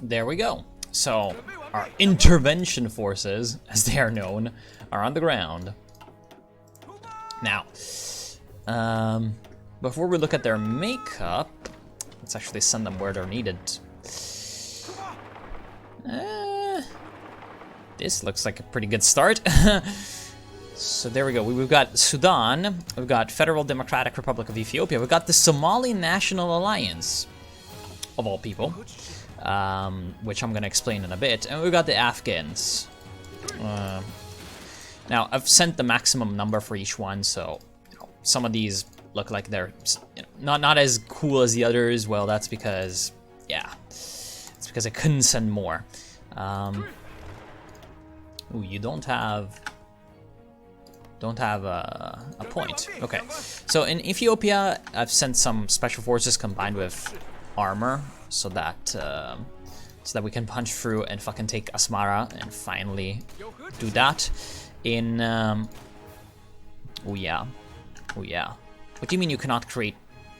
there we go. So our intervention forces, as they are known, are on the ground. Now, before we look at their makeup, let's actually send them where they're needed. This looks like a pretty good start. So there we go. We've got Sudan, we've got Federal Democratic Republic of Ethiopia, we've got the Somali National Alliance, of all people, which I'm going to explain in a bit, and we've got the Afghans. Now, I've sent the maximum number for each one, so some of these look like they're not as cool as the others. Well, that's because, yeah, it's because I couldn't send more. Ooh, you don't have a point. Okay, so in Ethiopia, I've sent some special forces combined with armor, so that we can punch through and fucking take Asmara and finally do that. In oh yeah. What do you mean you cannot create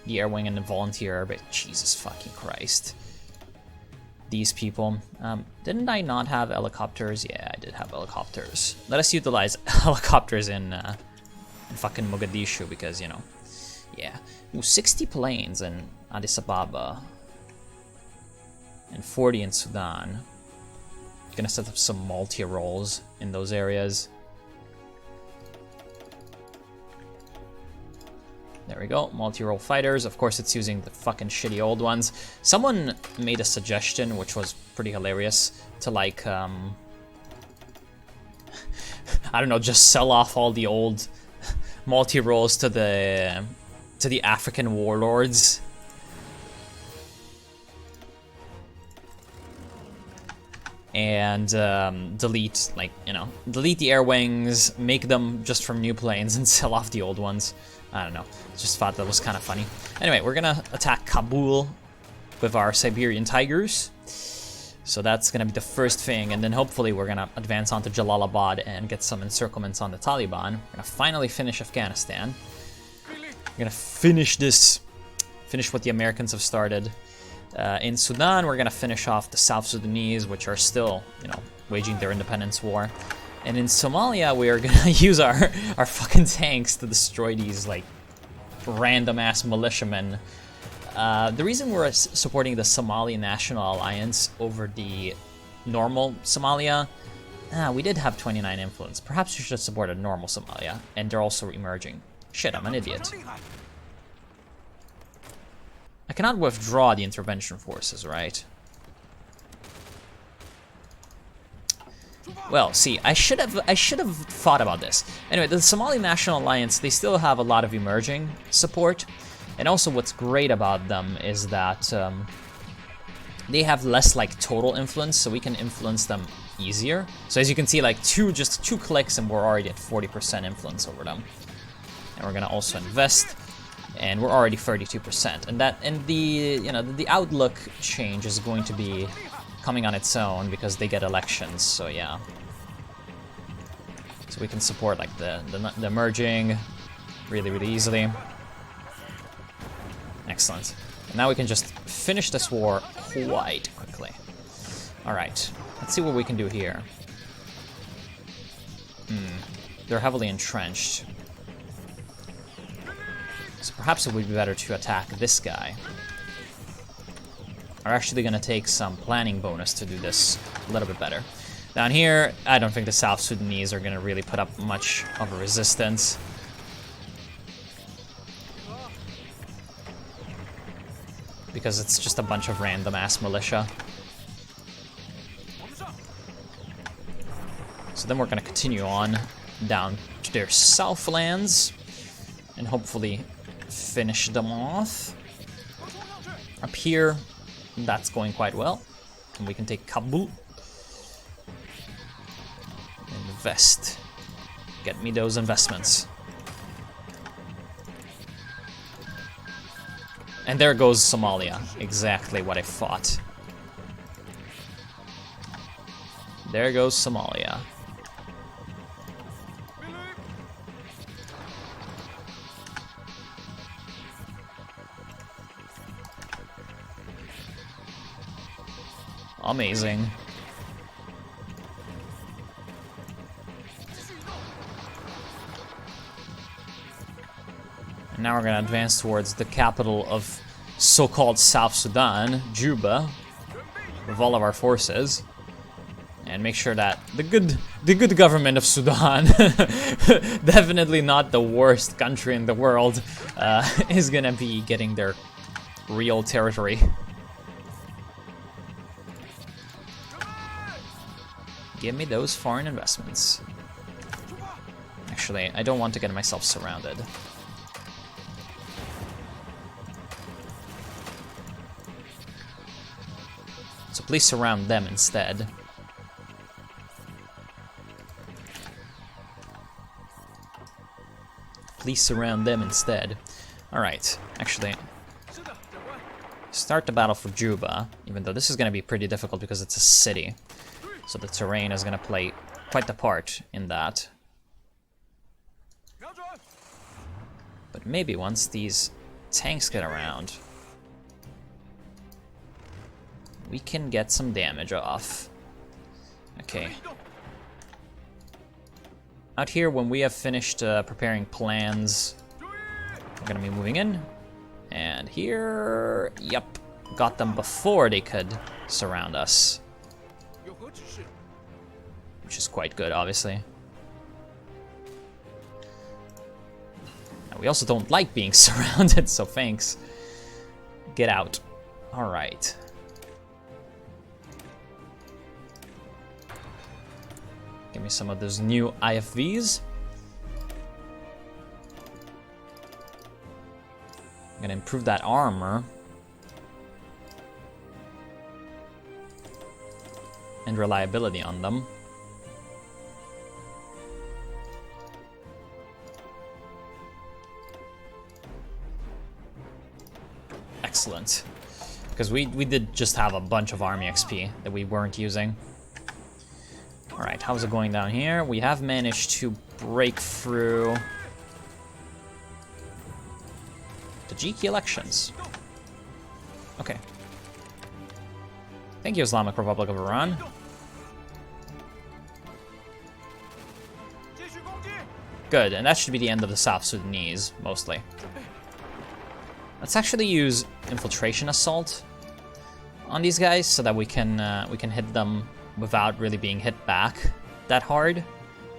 the air wing and the volunteer? But Jesus fucking Christ. These people. Didn't I not have helicopters? Yeah, I did have helicopters. Let us utilize helicopters in fucking Mogadishu because, you know, yeah. Ooh, 60 planes in Addis Ababa. And 40 in Sudan. Gonna set up some multi-rolls in those areas. There we go, multi-role fighters. Of course, it's using the fucking shitty old ones. Someone made a suggestion, which was pretty hilarious, to like, I don't know, just sell off all the old multi-roles to the African warlords. And delete, like, you know, delete the air wings, make them just from new planes, and sell off the old ones. I don't know, just thought that was kind of funny. Anyway, we're gonna attack Kabul with our Siberian Tigers. So that's gonna be the first thing, and then hopefully we're gonna advance onto Jalalabad and get some encirclements on the Taliban. We're gonna finally finish Afghanistan. We're gonna finish what the Americans have started. In Sudan, we're gonna finish off the South Sudanese, which are still, you know, waging their independence war. And in Somalia, we are gonna use our fucking tanks to destroy these, like, random-ass militiamen. The reason we're supporting the Somali National Alliance over the normal Somalia, we did have 29 influence. Perhaps we should have supported normal Somalia, and they're also emerging. Shit, I'm an idiot. I cannot withdraw the intervention forces, right? Well, see, I should have thought about this. Anyway, the Somali National Alliance, they still have a lot of emerging support, and also what's great about them is that they have less like total influence, so we can influence them easier. So as you can see, like just two clicks, and we're already at 40% influence over them. And we're gonna also invest, and we're already 32%. And the outlook change is going to be coming on its own because they get elections, so yeah. So we can support like the emerging really easily. Excellent. And now we can just finish this war quite quickly. Alright, let's see what we can do here. They're heavily entrenched. So perhaps it would be better to attack this guy. Are actually going to take some planning bonus to do this a little bit better. Down here, I don't think the South Sudanese are going to really put up much of a resistance. Because it's just a bunch of random-ass militia. So then we're going to continue on down to their southlands and hopefully finish them off. Up here, that's going quite well. And we can take Kabul. Invest. Get me those investments. And there goes Somalia. Exactly what I thought. There goes Somalia. Amazing. And now we're gonna advance towards the capital of so-called South Sudan, Juba, with all of our forces, and make sure that the good government of Sudan, definitely not the worst country in the world, is gonna be getting their real territory. Give me those foreign investments. Actually, I don't want to get myself surrounded. So please surround them instead. Please surround them instead. Alright, actually, start the battle for Juba, even though this is going to be pretty difficult because it's a city. So the terrain is going to play quite the part in that. But maybe once these tanks get around, we can get some damage off. Okay. Out here, when we have finished preparing plans, we're gonna be moving in. And here, yep, got them before they could surround us. Which is quite good, obviously. And we also don't like being surrounded, so thanks. Get out. All right. Give me some of those new IFVs. I'm gonna improve that armor. And reliability on them. Excellent. Because we did just have a bunch of army XP that we weren't using. Alright, how's it going down here? We have managed to break through the GK elections. Okay. Thank you, Islamic Republic of Iran. Good, and that should be the end of the South Sudanese, mostly. Let's actually use infiltration assault on these guys so that we can hit them without really being hit back that hard.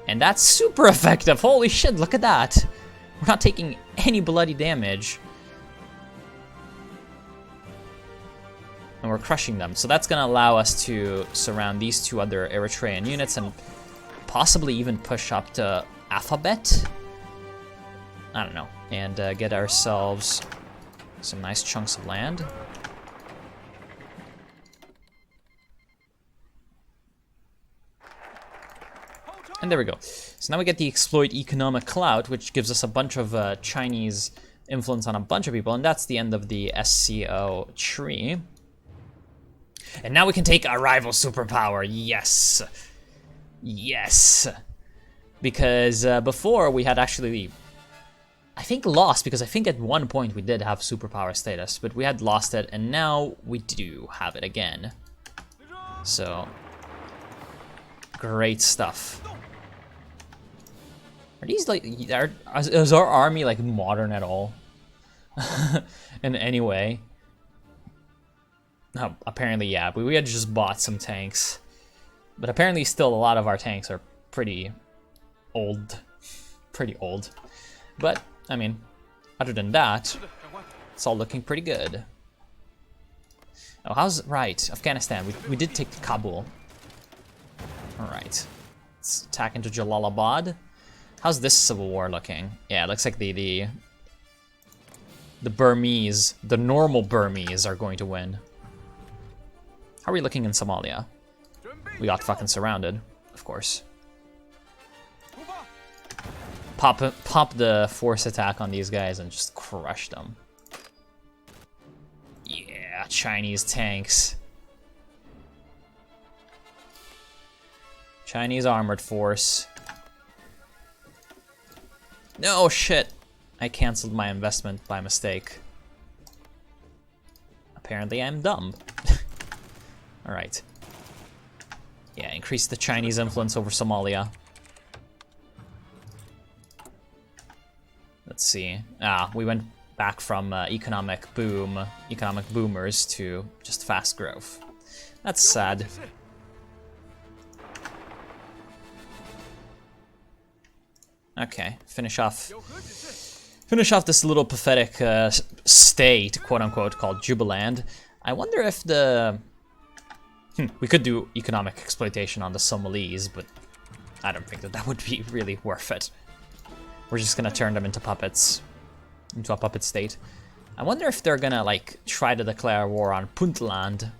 And that's super effective. Holy shit, look at that. We're not taking any bloody damage. And we're crushing them. So that's gonna allow us to surround these two other Eritrean units and possibly even push up to Alphabet. I don't know. And get ourselves some nice chunks of land. And there we go. So now we get the exploit economic clout, which gives us a bunch of Chinese influence on a bunch of people, and that's the end of the SCO tree. And now we can take our rival superpower. Yes. Yes. Because before we had actually, I think, lost, because I think at one point we did have superpower status, but we had lost it, and now we do have it again. So, great stuff. Are these like, is our army like modern at all? In any way? No, apparently yeah, but we had just bought some tanks. But apparently still a lot of our tanks are pretty old. Pretty old. But, I mean, other than that, it's all looking pretty good. Oh, how's, right, Afghanistan, we did take Kabul. Alright, let's attack into Jalalabad. How's this civil war looking? Yeah, it looks like the Burmese, the normal Burmese are going to win. How are we looking in Somalia? We got fucking surrounded, of course. Pop the force attack on these guys and just crush them. Yeah, Chinese tanks. Chinese armored force. No, shit. I canceled my investment by mistake. Apparently I'm dumb. Alright. Yeah, increase the Chinese influence over Somalia. Let's see. We went back from economic boomers to just fast growth. That's sad. Okay, finish off this little pathetic state, quote unquote, called Jubaland. I wonder if we could do economic exploitation on the Somalis, but I don't think that would be really worth it. We're just gonna turn them into puppets, into a puppet state. I wonder if they're gonna like try to declare war on Puntland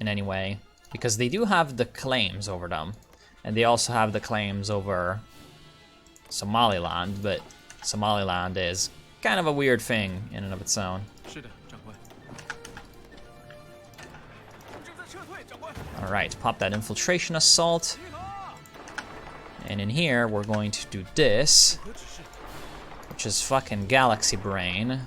in any way, because they do have the claims over them, and they also have the claims over Somaliland, but Somaliland is kind of a weird thing in and of its own. Alright, pop that infiltration assault. And in here, we're going to do this, which is fucking galaxy brain.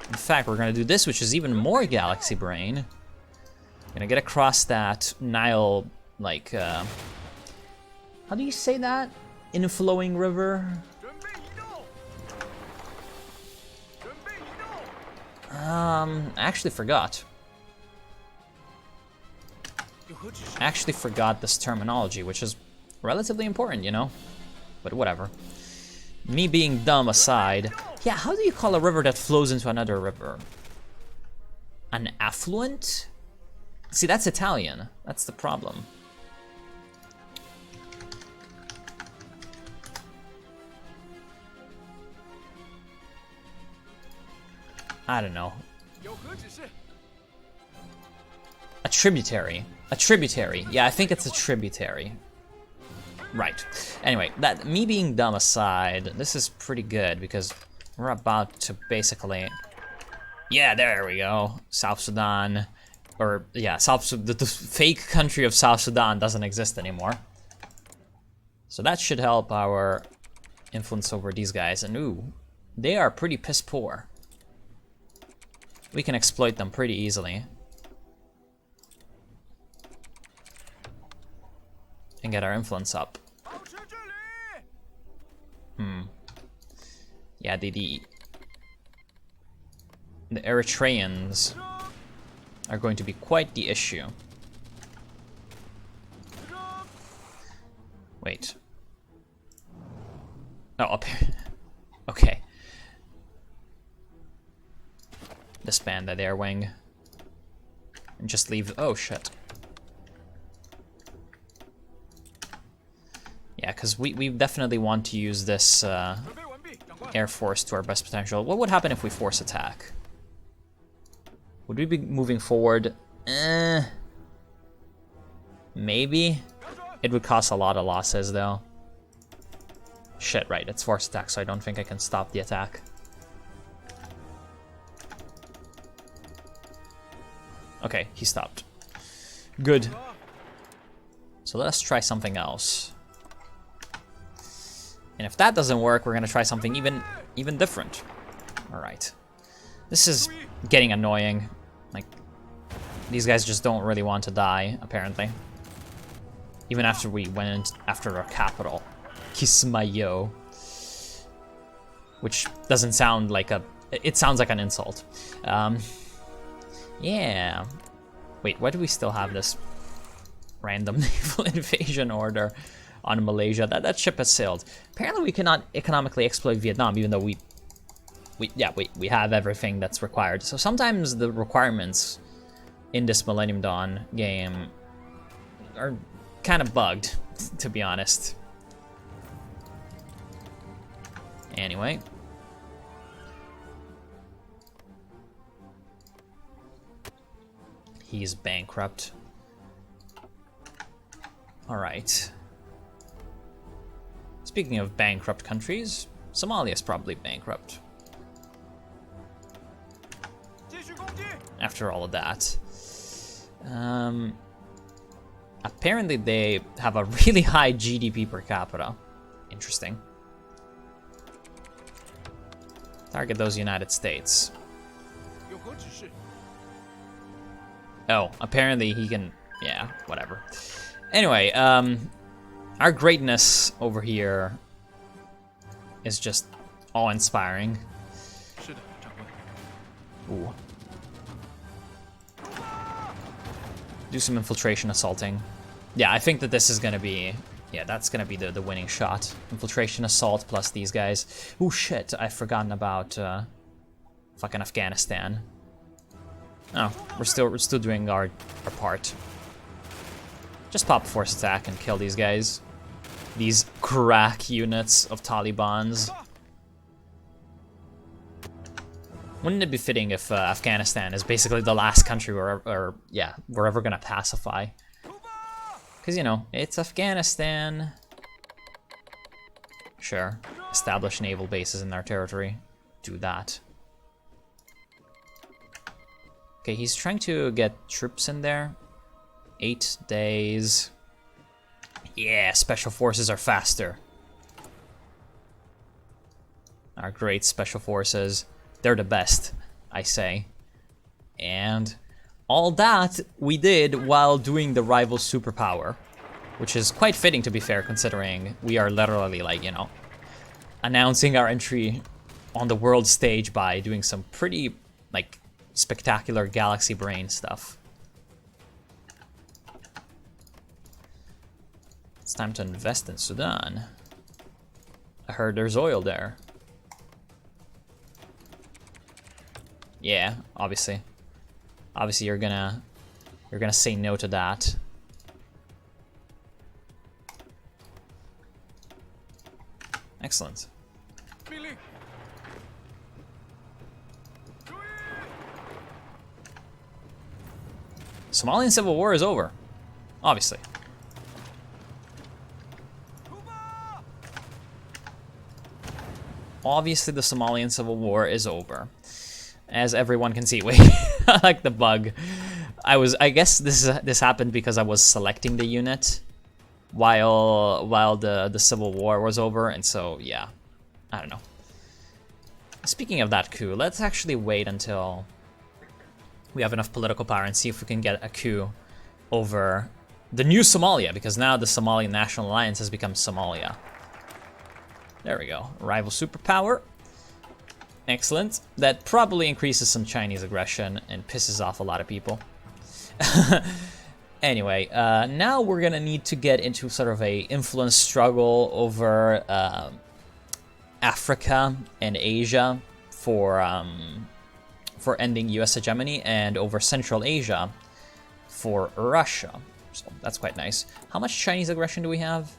In fact, we're gonna do this, which is even more galaxy brain. Gonna get across that Nile, like, how do you say that? Inflowing river? I actually forgot. I actually forgot this terminology, which is relatively important, you know? But whatever. Me being dumb aside, yeah, how do you call a river that flows into another river? An affluent? See, that's Italian. That's the problem. I don't know. A tributary. A tributary. Yeah, I think it's a tributary. Right. Anyway, that me being dumb aside, this is pretty good because we're about to basically... Yeah, there we go. South Sudan. Or, yeah, the fake country of South Sudan doesn't exist anymore. So that should help our influence over these guys. And ooh, they are pretty piss poor. We can exploit them pretty easily. And get our influence up. Yeah, the Eritreans are going to be quite the issue. Wait. Oh, up here. Okay. Disband that air wing. And just leave. Oh, shit. Yeah, because we definitely want to use this Air Force to our best potential. What would happen if we force attack? Would we be moving forward? Maybe. It would cause a lot of losses, though. Shit, right, it's force attack, so I don't think I can stop the attack. Okay, he stopped. Good. So let's try something else. And if that doesn't work, we're gonna try something even different. All right. This is getting annoying. Like, these guys just don't really want to die, apparently. Even after we went after our capital, Kismayo. Which doesn't sound like a... It sounds like an insult. Yeah. Wait, why do we still have this random naval invasion order on Malaysia? That ship has sailed. Apparently we cannot economically exploit Vietnam, even though we have everything that's required. So sometimes the requirements in this Millennium Dawn game are kind of bugged, to be honest. Anyway. He's bankrupt. All right. Speaking of bankrupt countries, Somalia is probably bankrupt. After all of that. Apparently they have a really high GDP per capita. Interesting. Target those United States. Oh, apparently he can... Yeah, whatever. Anyway, our greatness over here is just awe-inspiring. Ooh. Do some infiltration assaulting. Yeah, I think that this is gonna be... Yeah, that's gonna be the winning shot. Infiltration assault plus these guys. Oh shit, I've forgotten about fucking Afghanistan. Oh, we're still doing our part. Just pop force attack and kill these guys. These crack units of Talibans. Wouldn't it be fitting if Afghanistan is basically the last country we're ever gonna pacify? Because, you know, it's Afghanistan. Sure, establish naval bases in our territory. Do that. Okay, he's trying to get troops in there. 8 days. Yeah, special forces are faster. Our great special forces. They're the best, I say. And all that we did while doing the rival superpower. Which is quite fitting, to be fair, considering we are literally, like, you know, announcing our entry on the world stage by doing some pretty, like, spectacular galaxy brain stuff. It's time to invest in Sudan. I heard there's oil there. Yeah, obviously. Obviously you're gonna say no to that. Excellent. Somalian civil war is over. Obviously. Obviously the Somalian civil war is over. As everyone can see. Wait, I like the bug. I guess this happened because I was selecting the unit while the civil war was over, and so yeah. I don't know. Speaking of that coup, let's actually wait until we have enough political power and see if we can get a coup over the new Somalia, because now the Somali National Alliance has become Somalia. There we go. Rival superpower. Excellent. That probably increases some Chinese aggression and pisses off a lot of people. Anyway, now we're gonna need to get into sort of a influence struggle over Africa and Asia for ending US hegemony, and over Central Asia for Russia. So that's quite nice. How much Chinese aggression do we have?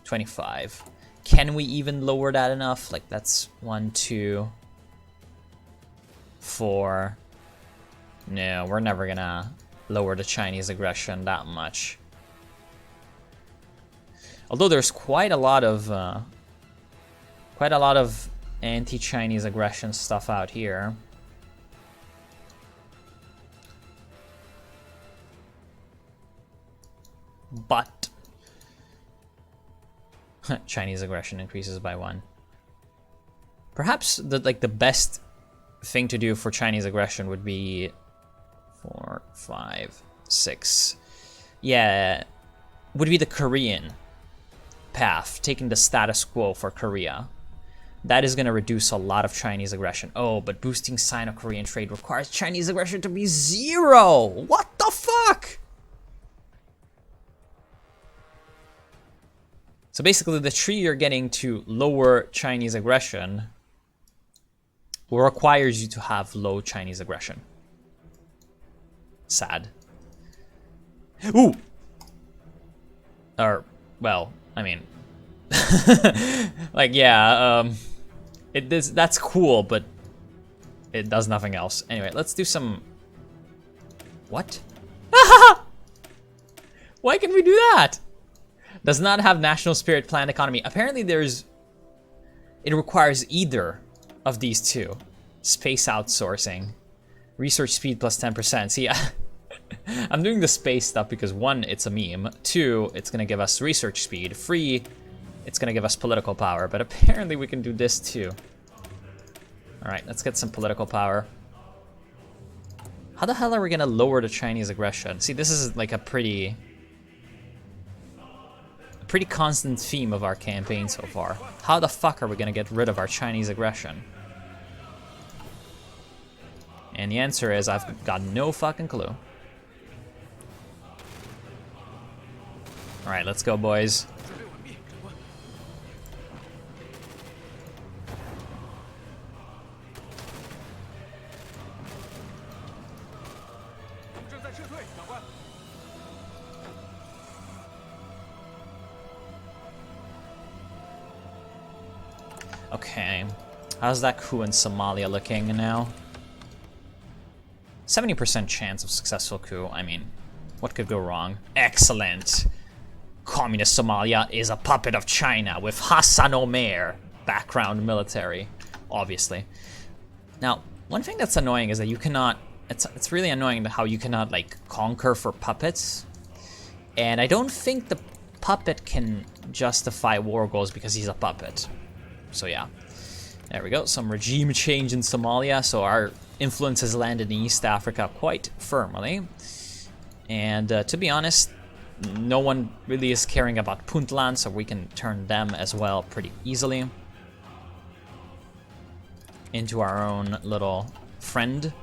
25. Can we even lower that enough? Like, that's 1, 2, 4. No, we're never gonna lower the Chinese aggression that much. Although there's quite a lot of anti-Chinese aggression stuff out here. But Chinese aggression increases by 1. Perhaps the best thing to do for Chinese aggression would be 4, 5, 6. Yeah, would be the Korean path, taking the status quo for Korea. That is going to reduce a lot of Chinese aggression. Oh, but boosting Sino-Korean trade requires Chinese aggression to be 0. What the fuck? So basically, the tree you're getting to lower Chinese aggression requires you to have low Chinese aggression. Sad. Ooh! Or, well, I mean... like, yeah, that's cool, but it does nothing else. Anyway, let's do some... What? Why can we do that? Does not have national spirit planned economy. Apparently it requires either of these two. Space outsourcing. Research speed plus 10%. See, I'm doing the space stuff because 1, it's a meme. 2, it's gonna give us research speed. 3, it's gonna give us political power. But apparently we can do this too. Alright, let's get some political power. How the hell are we gonna lower the Chinese aggression? See, this is like a pretty constant theme of our campaign so far. How the fuck are we gonna get rid of our Chinese aggression? And the answer is, I've got no fucking clue. Alright, let's go, boys. Okay, how's that coup in Somalia looking now? 70% chance of successful coup. I mean, what could go wrong? Excellent! Communist Somalia is a puppet of China with Hassan Omer, background military, obviously. Now, one thing that's annoying is that you cannot, it's really annoying how you cannot like conquer for puppets. And I don't think the puppet can justify war goals because he's a puppet. So yeah, there we go, some regime change in Somalia, so our influence has landed in East Africa quite firmly. And to be honest, no one really is caring about Puntland, so we can turn them as well pretty easily into our own little friend.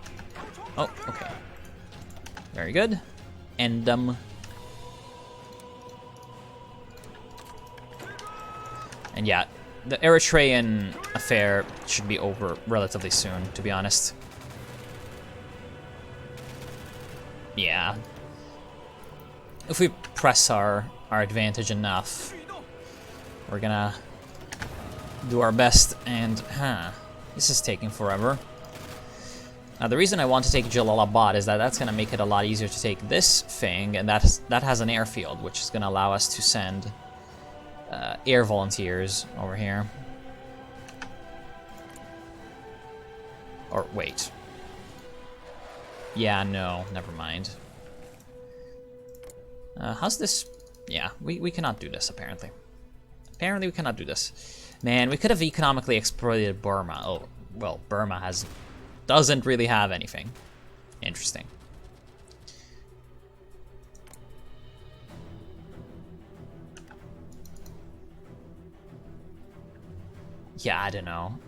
Oh, okay. Very good. And yeah, the Eritrean affair should be over relatively soon, to be honest. Yeah. If we press our advantage enough, we're gonna do our best, and this is taking forever. Now the reason I want to take Jalalabad is that that's gonna make it a lot easier to take this thing, and that has an airfield, which is gonna allow us to send air volunteers over here. Or wait. Yeah, no, never mind. How's this? Yeah, we cannot do this, apparently. Apparently we cannot do this. Man, we could have economically exploited Burma. Oh, well, Burma doesn't really have anything. Interesting. Yeah, I don't know.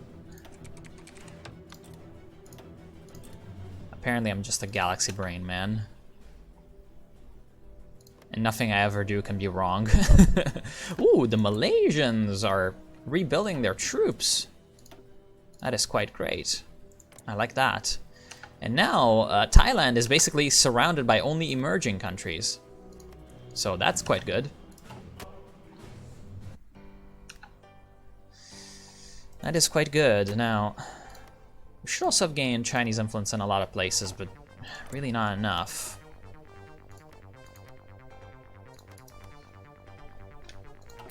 Apparently I'm just a galaxy brain, man. And nothing I ever do can be wrong. Ooh, the Malaysians are rebuilding their troops. That is quite great. I like that. And now, Thailand is basically surrounded by only emerging countries. So that's quite good. That is quite good. Now, we should also have gained Chinese influence in a lot of places, but really not enough.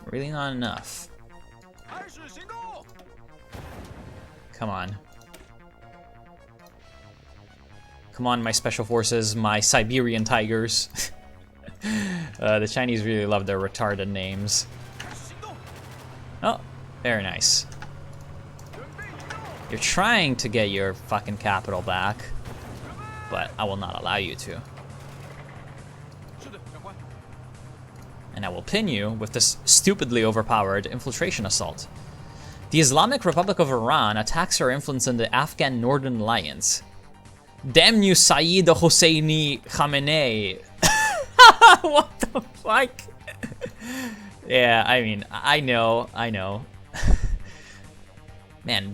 Really not enough. Come on. Come on, my special forces, my Siberian tigers. The Chinese really love their retarded names. Oh, very nice. You're trying to get your fucking capital back, but I will not allow you to. And I will pin you with this stupidly overpowered infiltration assault. The Islamic Republic of Iran attacks our influence in the Afghan Northern Alliance. Damn you, Saeed Hosseini Khamenei. What the fuck? Yeah, I mean, I know. Man,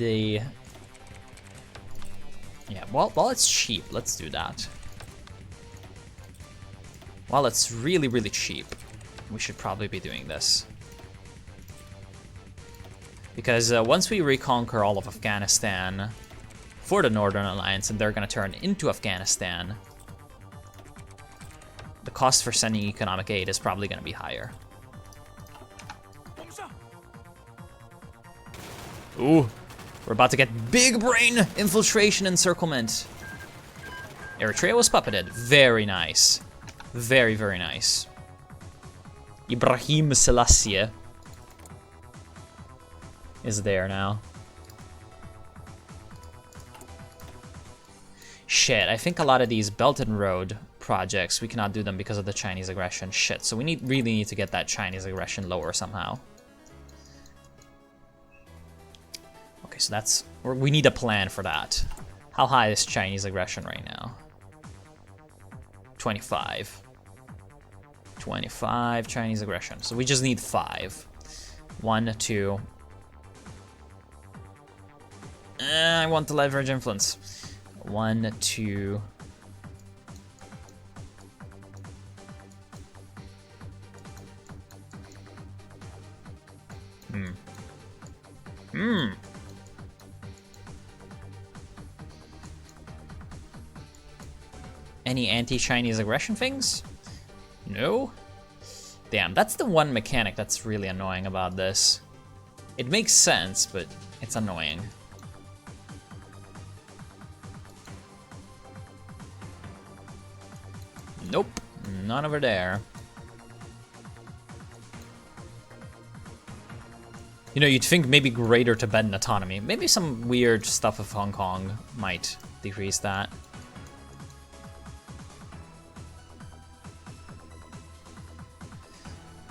yeah, while it's cheap, let's do that. While it's really, really cheap, we should probably be doing this. Because once we reconquer all of Afghanistan for the Northern Alliance, and they're gonna turn into Afghanistan, the cost for sending economic aid is probably gonna be higher. Ooh, we're about to get big brain infiltration encirclement. Eritrea was puppeted. Very nice. Very, very nice. Ibrahim Selassie is there now. Shit, I think a lot of these Belt and Road projects, we cannot do them because of the Chinese aggression. Shit, so we really need to get that Chinese aggression lower somehow. Okay, so that's... we need a plan for that. How high is Chinese aggression right now? 25. 25 Chinese aggression. So we just need 5. 1, 2. I want to leverage influence. 1, 2. Any anti-Chinese aggression things? No? Damn, that's the one mechanic that's really annoying about this. It makes sense, but it's annoying. Nope, none over there. You know, you'd think maybe greater Tibetan autonomy. Maybe some weird stuff of Hong Kong might decrease that.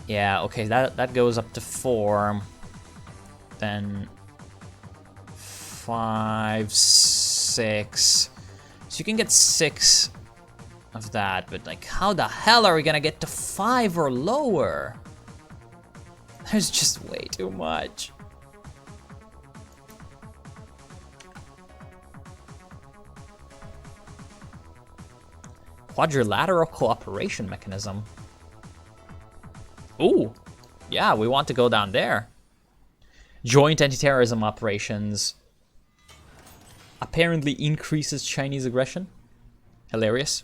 Yeah, okay, that goes up to 4. Then 5, 6. So you can get 6 of that, but like, how the hell are we gonna get to 5 or lower? There's just way too much. Quadrilateral cooperation mechanism. Ooh, yeah, we want to go down there. Joint anti-terrorism operations apparently increases Chinese aggression. Hilarious.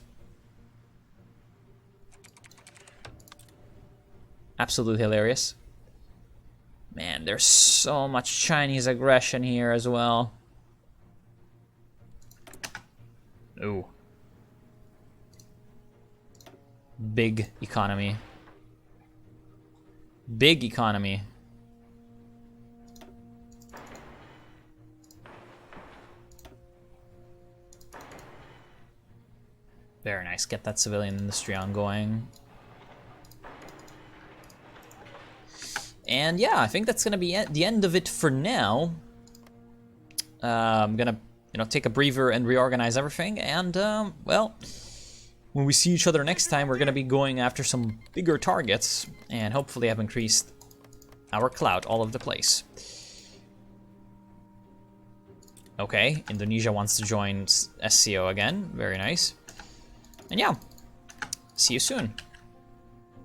Absolutely hilarious. Man, there's so much Chinese aggression here as well. Ooh. Big economy. Big economy. Very nice. Get that civilian industry ongoing. And yeah, I think that's gonna be the end of it for now. I'm gonna, take a breather and reorganize everything. And well, when we see each other next time, we're gonna be going after some bigger targets and hopefully have increased our clout all over the place. Okay, Indonesia wants to join SCO again. Very nice. And yeah, see you soon.